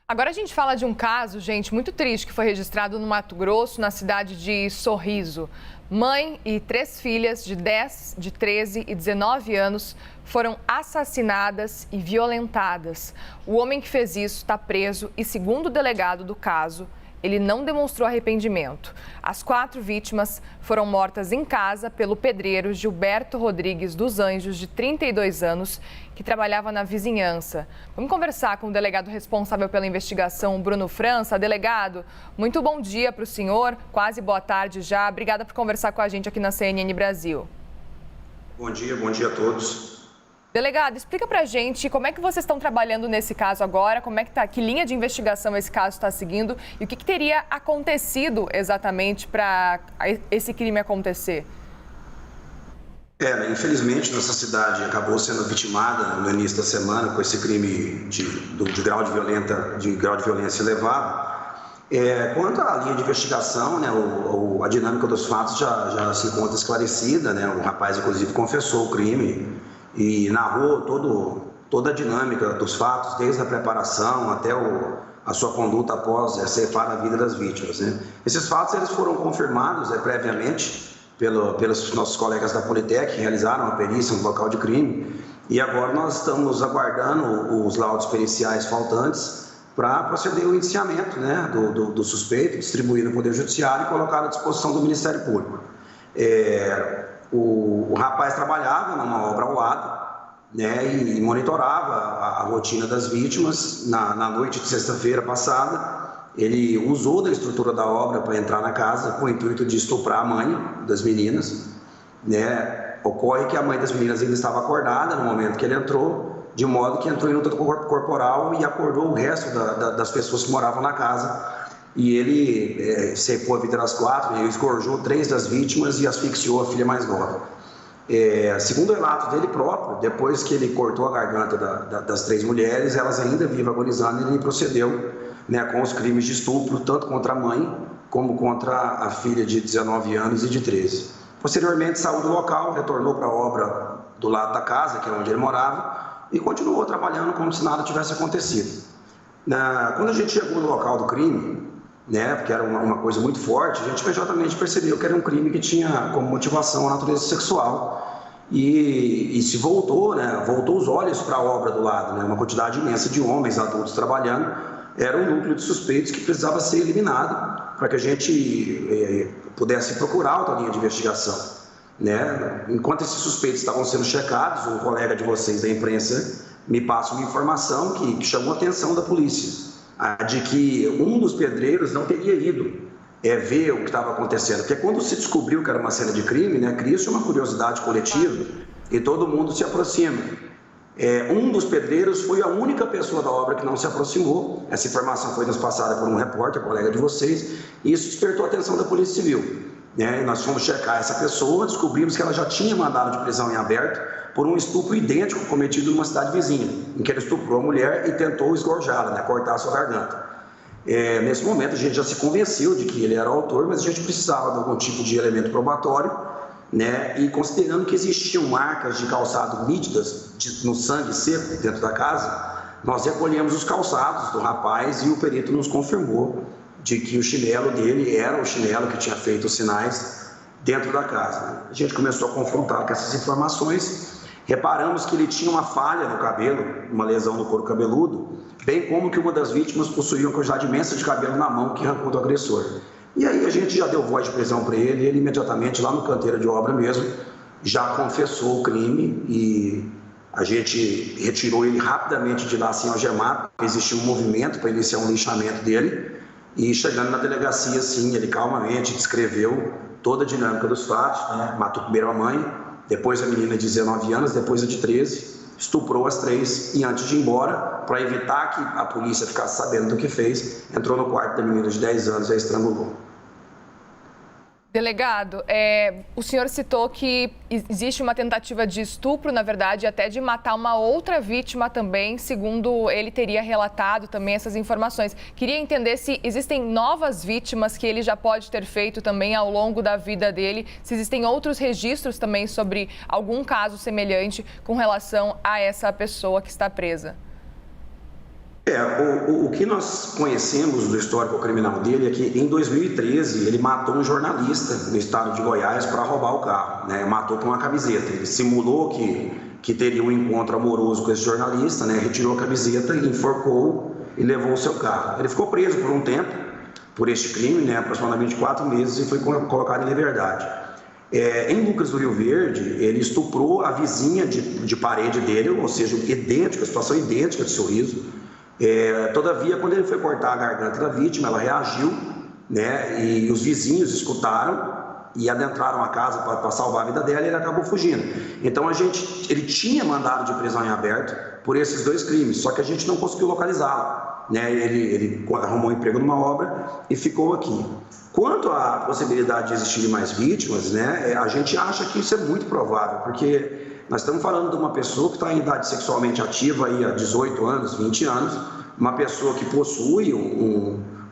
Agora a gente fala de um caso, gente, muito triste que foi registrado no Mato Grosso, na cidade de Sorriso. Mãe e 3 filhas de 10, de 13 e 19 anos foram assassinadas e violentadas. O homem que fez isso está preso e, segundo o delegado do caso, ele não demonstrou arrependimento. As 4 vítimas foram mortas em casa pelo pedreiro Gilberto Rodrigues dos Anjos, de 32 anos, que trabalhava na vizinhança. Vamos conversar com o delegado responsável pela investigação, Bruno França. Delegado, muito bom dia para o senhor, quase boa tarde já. Obrigada por conversar com a gente aqui na CNN Brasil. Bom dia a todos. Delegado, explica pra gente como é que vocês estão trabalhando nesse caso agora, como é que tá, que linha de investigação esse caso está seguindo e o que teria acontecido exatamente para esse crime acontecer? Infelizmente, nossa cidade acabou sendo vitimada no início da semana com esse crime de grau de violência elevado. Quanto à linha de investigação, né, a dinâmica dos fatos já se encontra esclarecida, né? O rapaz, inclusive, confessou o crime e narrou toda a dinâmica dos fatos, desde a preparação até a sua conduta após ceifar a vida das vítimas, né? Esses fatos eles foram confirmados previamente pelos nossos colegas da Politec, que realizaram a perícia no local de crime, e agora nós estamos aguardando os laudos periciais faltantes para proceder ao indiciamento, né, do suspeito, distribuir no Poder Judiciário e colocar à disposição do Ministério Público. O rapaz trabalhava numa obra ao lado, né, e monitorava a rotina das vítimas. Na noite de sexta-feira passada, ele usou da estrutura da obra para entrar na casa com o intuito de estuprar a mãe das meninas, né? Ocorre que a mãe das meninas ainda estava acordada no momento que ele entrou, de modo que entrou em luta corporal e acordou o resto das pessoas que moravam na casa. E ele ceifou a vida das 4, ele escorjou 3 das vítimas e asfixiou a filha mais nova. Segundo o relato dele próprio, depois que ele cortou a garganta das 3 mulheres, elas ainda vivas agonizando, ele procedeu, né, com os crimes de estupro, tanto contra a mãe como contra a filha de 19 anos e de 13. Posteriormente, saiu do local, retornou para a obra do lado da casa, que é onde ele morava, e continuou trabalhando como se nada tivesse acontecido. Quando a gente chegou no local do crime, né, porque era uma coisa muito forte, a gente imediatamente percebeu que era um crime que tinha como motivação a natureza sexual e se voltou, né, voltou os olhos para a obra do lado, né, uma quantidade imensa de homens adultos trabalhando. Era um núcleo de suspeitos que precisava ser eliminado para que a gente pudesse procurar outra linha de investigação, né? Enquanto esses suspeitos estavam sendo checados, um colega de vocês da imprensa me passa uma informação que chamou a atenção da polícia, de que um dos pedreiros não teria ido ver o que estava acontecendo, porque quando se descobriu que era uma cena de crime, né, cria-se uma curiosidade coletiva e todo mundo se aproxima. Um dos pedreiros foi a única pessoa da obra que não se aproximou. Essa informação foi nos passada por um repórter, colega de vocês, e isso despertou a atenção da Polícia Civil, né? E nós fomos checar essa pessoa, descobrimos que ela já tinha mandado de prisão em aberto por um estupro idêntico cometido numa cidade vizinha, em que ele estuprou a mulher e tentou esgorjá-la, né, cortar a sua garganta. Nesse momento a gente já se convenceu de que ele era o autor, mas a gente precisava de algum tipo de elemento probatório, né? E considerando que existiam marcas de calçado nítidas no sangue seco dentro da casa, nós recolhemos os calçados do rapaz e o perito nos confirmou de que o chinelo dele era o chinelo que tinha feito os sinais dentro da casa. A gente começou a confrontar com essas informações, reparamos que ele tinha uma falha no cabelo, uma lesão no couro cabeludo, bem como que uma das vítimas possuía uma quantidade imensa de cabelo na mão que arrancou do agressor. E aí a gente já deu voz de prisão para ele, e ele imediatamente, lá no canteiro de obra mesmo, já confessou o crime e a gente retirou ele rapidamente de lá sem algemar, existia um movimento para iniciar um linchamento dele, e chegando na delegacia, sim, ele calmamente descreveu toda a dinâmica dos fatos, né? Matou primeiro a mãe, depois a menina de 19 anos, depois a de 13, estuprou as 3 e antes de ir embora, para evitar que a polícia ficasse sabendo do que fez, entrou no quarto da menina de 10 anos e a estrangulou. Delegado, o senhor citou que existe uma tentativa de estupro, na verdade, até de matar uma outra vítima também, segundo ele teria relatado também essas informações. Queria entender se existem novas vítimas que ele já pode ter feito também ao longo da vida dele, se existem outros registros também sobre algum caso semelhante com relação a essa pessoa que está presa. O que nós conhecemos do histórico criminal dele é que em 2013 ele matou um jornalista no estado de Goiás para roubar o carro, né? Matou com uma camiseta. Ele simulou que teria um encontro amoroso com esse jornalista, né? Retirou a camiseta, enforcou e levou o seu carro. Ele ficou preso por um tempo por este crime, né? Aproximadamente 4 meses, e foi colocado em liberdade. Em Lucas do Rio Verde, ele estuprou a vizinha de parede dele, ou seja, idêntica, situação idêntica de Sorriso. Todavia, quando ele foi cortar a garganta da vítima, ela reagiu, né? E os vizinhos escutaram e adentraram a casa para salvar a vida dela, e ele acabou fugindo. Então ele tinha mandado de prisão em aberto por esses 2 crimes, só que a gente não conseguiu localizá-lo, né? Ele arrumou um emprego numa obra e ficou aqui. Quanto à possibilidade de existirem mais vítimas, né? A gente acha que isso é muito provável, porque nós estamos falando de uma pessoa que está em idade sexualmente ativa aí há 18 anos, 20 anos, uma pessoa que possui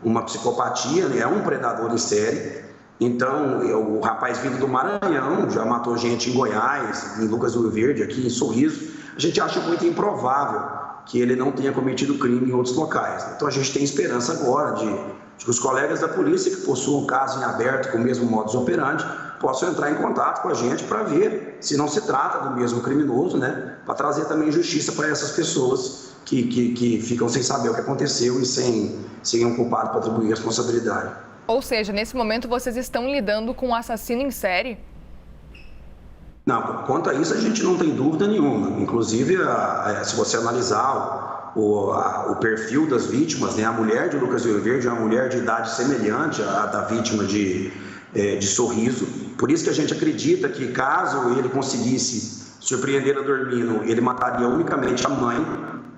uma psicopatia, né? É um predador em série. Então, o rapaz vindo do Maranhão, já matou gente em Goiás, em Lucas do Rio Verde, aqui em Sorriso. A gente acha muito improvável que ele não tenha cometido crime em outros locais. Então, a gente tem esperança agora de que os colegas da polícia que possuam caso em aberto com o mesmo modus operandi possam entrar em contato com a gente para ver se não se trata do mesmo criminoso, né? Para trazer também justiça para essas pessoas que ficam sem saber o que aconteceu e sem um culpado para atribuir responsabilidade. Ou seja, nesse momento vocês estão lidando com um assassino em série? Não, quanto a isso a gente não tem dúvida nenhuma. Inclusive, se você analisar o perfil das vítimas, né? A mulher de Lucas do Rio Verde é uma mulher de idade semelhante à da vítima de Sorriso. Por isso que a gente acredita que, caso ele conseguisse surpreender a dormindo, ele mataria unicamente a mãe,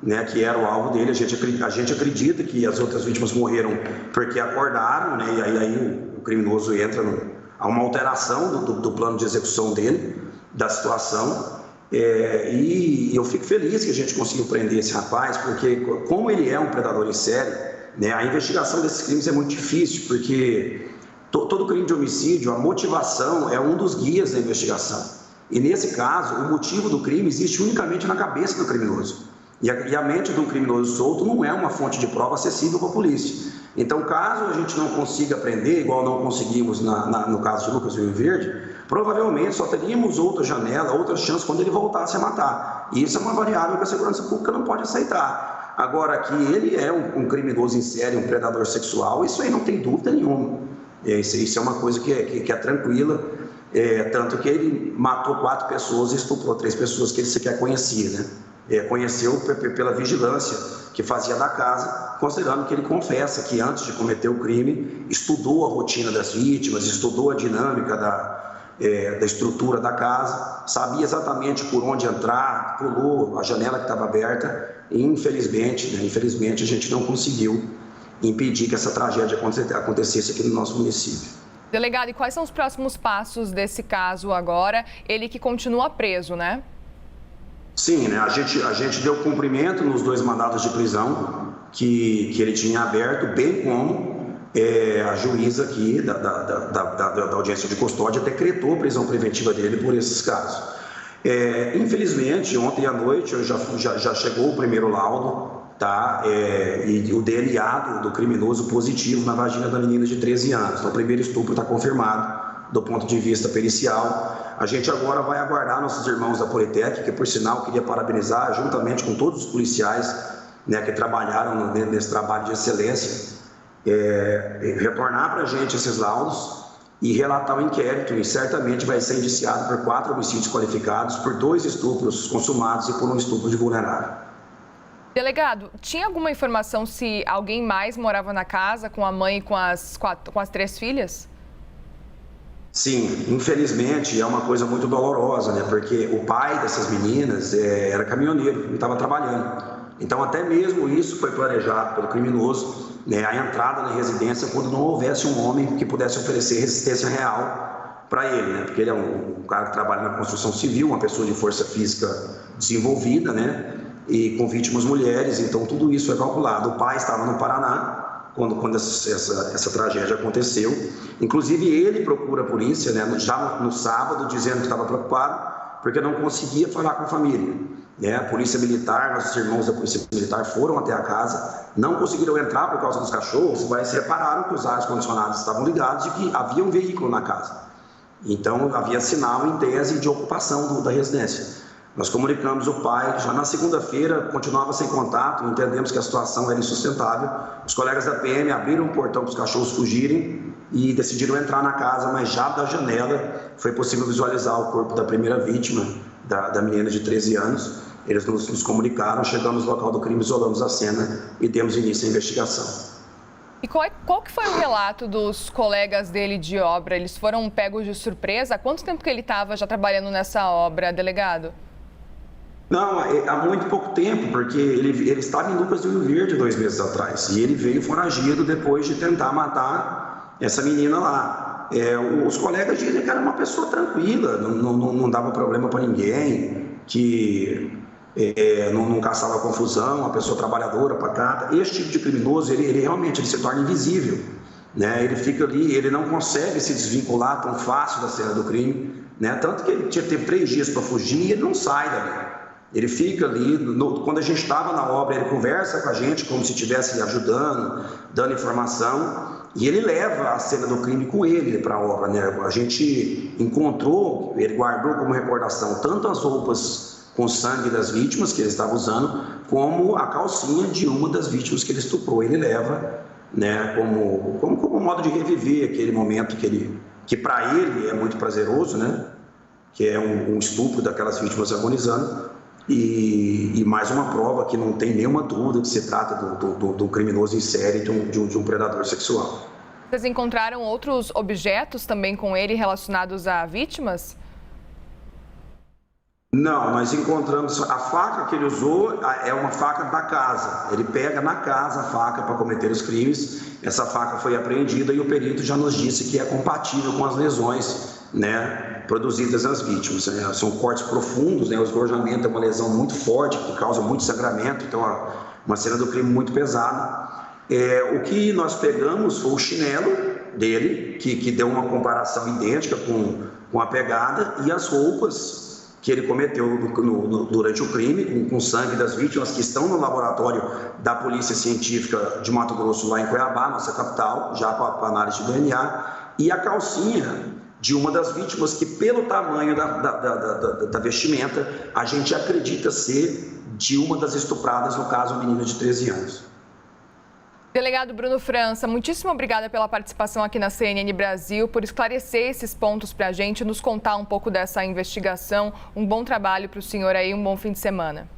né, que era o alvo dele. A gente acredita que as outras vítimas morreram porque acordaram, né, e aí o criminoso entra há uma alteração do plano de execução dele, da situação. E eu fico feliz que a gente conseguiu prender esse rapaz, porque como ele é um predador em série, né, a investigação desses crimes é muito difícil, porque todo crime de homicídio, a motivação é um dos guias da investigação. E nesse caso, o motivo do crime existe unicamente na cabeça do criminoso. E a mente de um criminoso solto não é uma fonte de prova acessível para a polícia. Então, caso a gente não consiga prender, igual não conseguimos no caso de Lucas do Rio Verde, provavelmente só teríamos outra janela, outra chance quando ele voltasse a matar. E isso é uma variável que a segurança pública não pode aceitar. Agora, que ele é um criminoso em série, um predador sexual, isso aí não tem dúvida nenhuma. Isso é uma coisa que é tranquila, tanto que ele matou 4 pessoas e estuprou 3 pessoas que ele sequer conhecia, né? Conheceu pela vigilância que fazia da casa, considerando que ele confessa que antes de cometer o crime, estudou a rotina das vítimas, estudou a dinâmica da estrutura da casa, sabia exatamente por onde entrar, pulou a janela que estava aberta e infelizmente a gente não conseguiu impedir que essa tragédia acontecesse aqui no nosso município. Delegado, e quais são os próximos passos desse caso agora? Ele que continua preso, né? Sim, né? A gente deu cumprimento nos 2 mandados de prisão que ele tinha aberto, bem como a juíza aqui da audiência de custódia decretou a prisão preventiva dele por esses casos. Infelizmente, ontem à noite já chegou o primeiro laudo, tá? E o DNA do criminoso positivo na vagina da menina de 13 anos. Então, o primeiro estupro está confirmado do ponto de vista pericial. A gente agora vai aguardar nossos irmãos da Politec, que por sinal queria parabenizar, juntamente com todos os policiais, né, que trabalharam nesse trabalho de excelência, retornar para a gente esses laudos e relatar o inquérito, e certamente vai ser indiciado por 4 homicídios qualificados, por 2 estupros consumados e por um estupro de vulnerável. Delegado, tinha alguma informação se alguém mais morava na casa com a mãe e com as 3 filhas? Sim, infelizmente é uma coisa muito dolorosa, né? Porque o pai dessas meninas era caminhoneiro, não estava trabalhando. Então, até mesmo isso foi planejado pelo criminoso, né? A entrada na residência quando não houvesse um homem que pudesse oferecer resistência real para ele, né? Porque ele é um cara que trabalha na construção civil, uma pessoa de força física desenvolvida, né? E com vítimas mulheres, então tudo isso é calculado. O pai estava no Paraná quando essa tragédia aconteceu. Inclusive, ele procura a polícia, né, já no sábado, dizendo que estava preocupado, porque não conseguia falar com a família. A Polícia Militar, nossos irmãos da Polícia Militar foram até a casa, não conseguiram entrar por causa dos cachorros, mas repararam que os ares condicionados estavam ligados e que havia um veículo na casa. Então, havia sinal em tese de ocupação da residência. Nós comunicamos o pai, já na segunda-feira continuava sem contato, entendemos que a situação era insustentável. Os colegas da PM abriram o portão para os cachorros fugirem e decidiram entrar na casa, mas já da janela foi possível visualizar o corpo da primeira vítima, da menina de 13 anos. Eles nos comunicaram, chegamos no local do crime, isolamos a cena e demos início à investigação. E qual que foi o relato dos colegas dele de obra? Eles foram pegos de surpresa? Há quanto tempo que ele estava já trabalhando nessa obra, delegado? Não, há muito pouco tempo, porque ele estava em Lucas do Rio Verde 2 meses atrás. E ele veio foragido depois de tentar matar essa menina lá. Os colegas dizem que era uma pessoa tranquila, não dava problema para ninguém, que não caçava confusão, uma pessoa trabalhadora, pacata. Esse tipo de criminoso, ele realmente se torna invisível, né? Ele fica ali, ele não consegue se desvincular tão fácil da cena do crime, né? Tanto que ele teve 3 dias para fugir e ele não sai dali. Ele fica ali, quando a gente estava na obra, ele conversa com a gente como se estivesse ajudando, dando informação, e ele leva a cena do crime com ele para a obra, né? A gente encontrou, ele guardou como recordação tanto as roupas com sangue das vítimas que ele estava usando, como a calcinha de uma das vítimas que ele estuprou. Ele leva, né, como modo de reviver aquele momento que para ele é muito prazeroso, né? Que é um estupro daquelas vítimas agonizando. E mais uma prova que não tem nenhuma dúvida que se trata do criminoso em série, de um predador sexual. Vocês encontraram outros objetos também com ele relacionados a vítimas? Não, nós encontramos a faca que ele usou, é uma faca da casa. Ele pega na casa a faca para cometer os crimes. Essa faca foi apreendida e o perito já nos disse que é compatível com as lesões, né, produzidas nas vítimas. São cortes profundos, né, o esgorjamento é uma lesão muito forte que causa muito sangramento, então uma cena do crime muito pesada. O que nós pegamos foi o chinelo dele, que deu uma comparação idêntica com a pegada, e as roupas que ele cometeu durante o crime, com sangue das vítimas que estão no laboratório da Polícia Científica de Mato Grosso, lá em Cuiabá, nossa capital, já com a análise de DNA, e a calcinha de uma das vítimas que, pelo tamanho da vestimenta, a gente acredita ser de uma das estupradas, no caso, a menina de 13 anos. Delegado Bruno França, muitíssimo obrigada pela participação aqui na CNN Brasil, por esclarecer esses pontos para a gente, nos contar um pouco dessa investigação. Um bom trabalho para o senhor aí, um bom fim de semana.